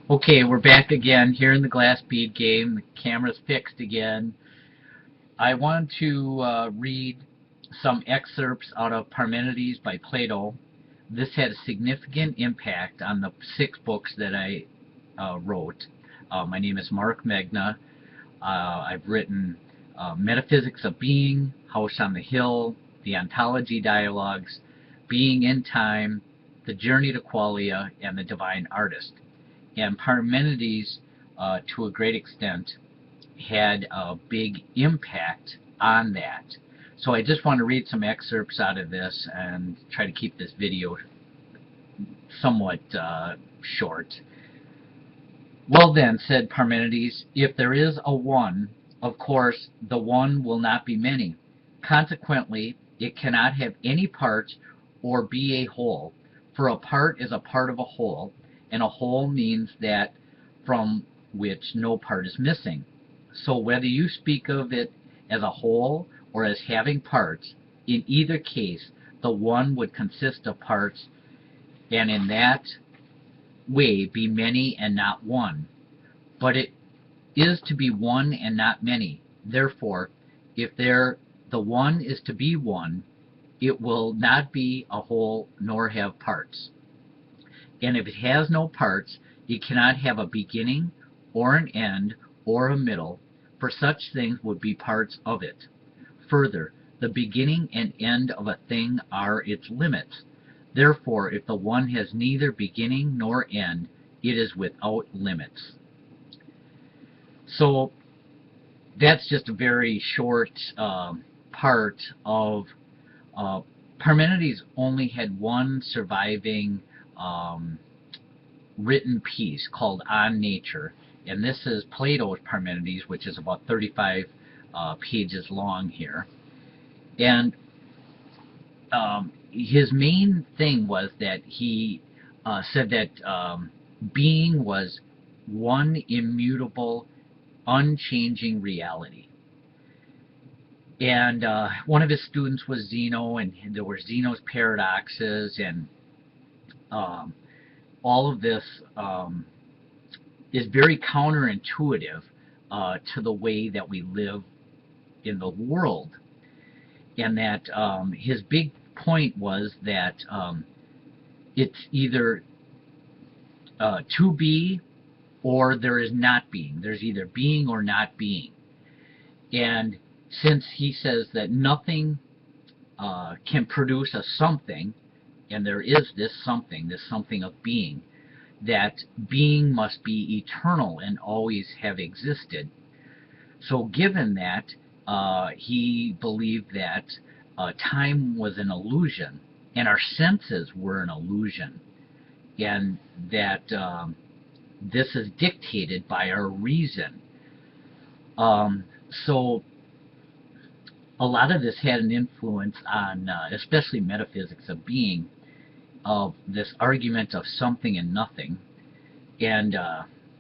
Okay, we're back again here in the glass bead game. The camera's fixed again. I want to read some excerpts out of Parmenides by Plato. This had a significant impact on the 6 books that I wrote. My name is Mark Megna. I've written Metaphysics of Being, House on the Hill, The Ontology Dialogues, Being in Time, The Journey to Qualia, and The Divine Artist. And Parmenides, to a great extent, had a big impact on that. So I just want to read some excerpts out of this and try to keep this video somewhat short. Well then, said Parmenides, if there is a one, of course the one will not be many. Consequently, it cannot have any parts or be a whole, for a part is a part of a whole, and a whole means that from which no part is missing. So whether you speak of it as a whole or as having parts, in either case the one would consist of parts, and in that way be many and not one. But it is to be one and not many. Therefore, if the one is to be one, it will not be a whole nor have parts. And if it has no parts, it cannot have a beginning or an end or a middle, for such things would be parts of it. Further, the beginning and end of a thing are its limits. Therefore, if the one has neither beginning nor end, it is without limits. So that's just a very short part of Parmenides only had one surviving written piece called On Nature, and this is Plato's Parmenides, which is about 35 pages long here. And his main thing was that he said that being was one immutable, unchanging reality. And one of his students was Zeno, and there were Zeno's paradoxes, and all of this is very counterintuitive to the way that we live in the world. And that his big point was that it's either to be or there is not being. There's either being or not being. And since he says that nothing can produce a something, and there is this something of being, that being must be eternal and always have existed. So given that, he believed that time was an illusion, and our senses were an illusion, and that this is dictated by our reason. So a lot of this had an influence on especially metaphysics of being, of this argument of something and nothing. And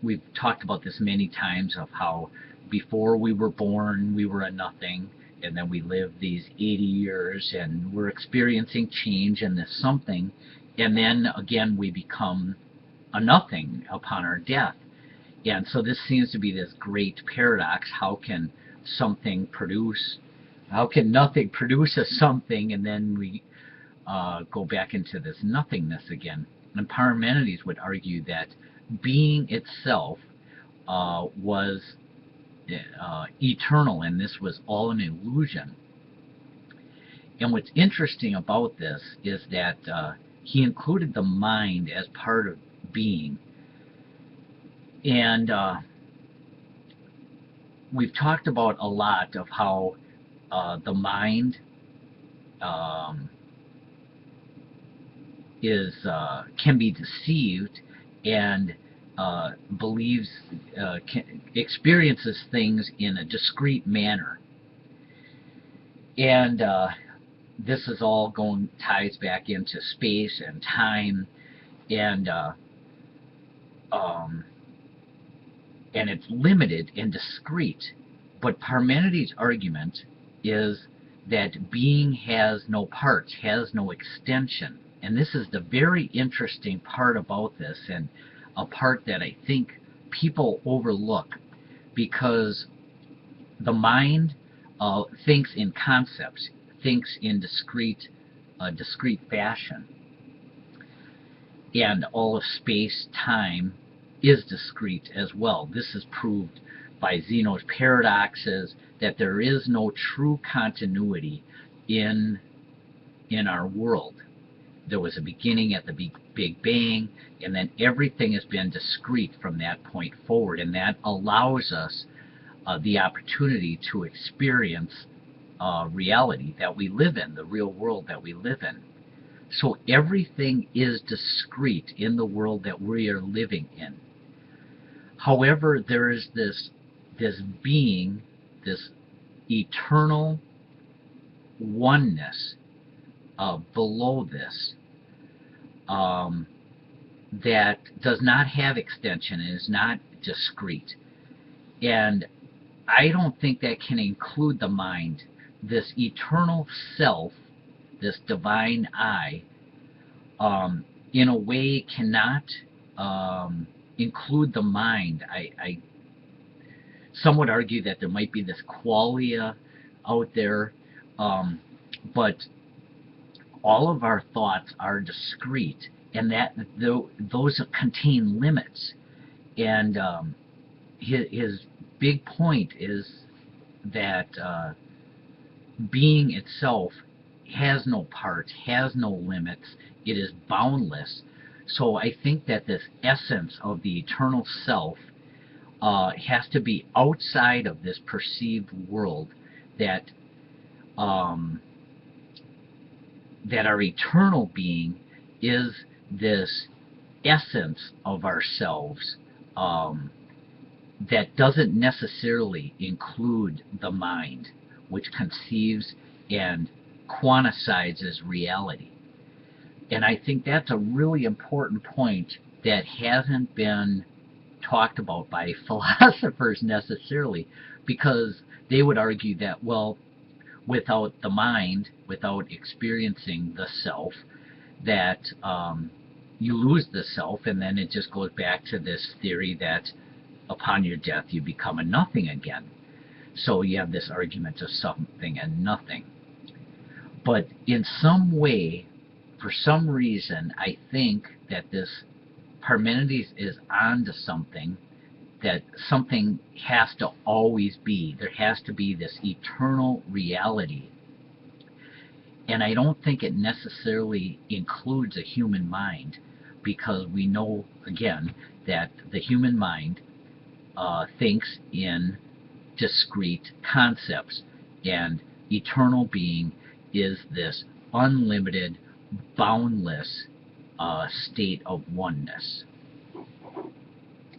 we've talked about this many times, of how before we were born we were a nothing, and then we live these 80 years and we're experiencing change in this something, and then again we become a nothing upon our death. And so this seems to be this great paradox. How can nothing produce a something, and then we go back into this nothingness again? And Parmenides would argue that being itself was eternal, and this was all an illusion. And what's interesting about this is that he included the mind as part of being. And we've talked about a lot of how the mind can be deceived, and experiences things in a discrete manner. And this is all ties back into space and time, and it's limited and discrete. But Parmenides' argument is that being has no parts, has no extension. And this is the very interesting part about this. And a part that I think people overlook, because the mind thinks in concepts, thinks in discrete fashion, and all of space-time is discrete as well. This is proved by Zeno's paradoxes, that there is no true continuity in our world. There was a beginning at the Big Bang, and then everything has been discrete from that point forward, and that allows us the opportunity to experience reality that we live in, the real world that we live in. So everything is discrete in the world that we are living in. However, there is this being, this eternal oneness below this, that does not have extension and is not discrete. And I don't think that can include the mind. This eternal self, this divine I, in a way cannot include the mind. Some would argue that there might be this qualia out there, but all of our thoughts are discrete, and that those contain limits. And his big point is that being itself has no parts, has no limits, it is boundless. So I think that this essence of the eternal self has to be outside of this perceived world, that that our eternal being is this essence of ourselves that doesn't necessarily include the mind, which conceives and quantizes as reality. And I think that's a really important point that hasn't been talked about by philosophers necessarily, because they would argue that, well, without the mind, without experiencing the self, that you lose the self, and then it just goes back to this theory that upon your death you become a nothing again. So you have this argument of something and nothing. But in some way, for some reason, I think that this Parmenides is onto something, that something has to always be. There has to be this eternal reality. And I don't think it necessarily includes a human mind, because we know, again, that the human mind thinks in discrete concepts, and eternal being is this unlimited, boundless state of oneness.